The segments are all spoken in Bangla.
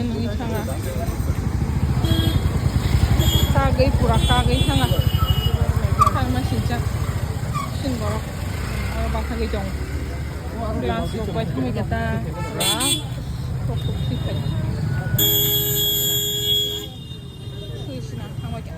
nung isanga. Kagay pura kagay hanga. Kang masinja. Sinboro. Ara bakagay jong. Glass ko pa tumi kata. Ra. Kokok sikai. Suisna hamaja.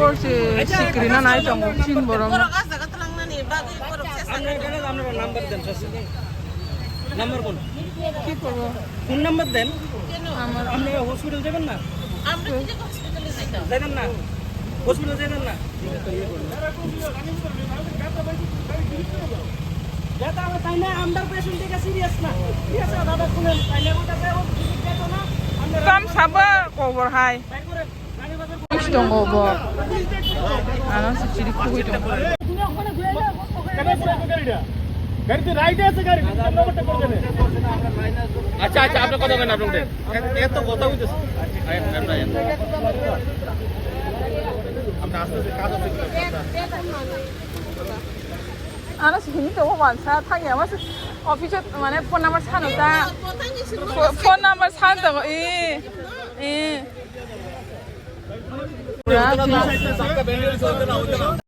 Borsi sikrina nai jong chin borom. Number কোন কি করব? কোন নাম্বার দেন? আমার আপনি হসপিটাল যাবেন না? আমরা কি হসপিটালে যাইতাম? যাবেন না? হসপিটাল যাবেন না? দাদা আমরা তাই না আমদার পেশেন্ট থেকে সিরিয়াস না। ঠিক আছে দাদা শুনেন তাইলে ওটাতে ও যেত না। kam saba kobor hai. তাই করে গাড়ি বাজার Istong kobor. Ana si chiri ku itu. গাড়িতে রাইডে আছে গাড়ি নাম্বারটা করে দেন। আচ্ছা আচ্ছা আপনি কথা বলেন আপনি এত কথা হইতেছে আমরা আস্তে কাজ আছে Ana si hini to wan sa thang ya mas office mane phone number san ta. Phone number san to eh. Pura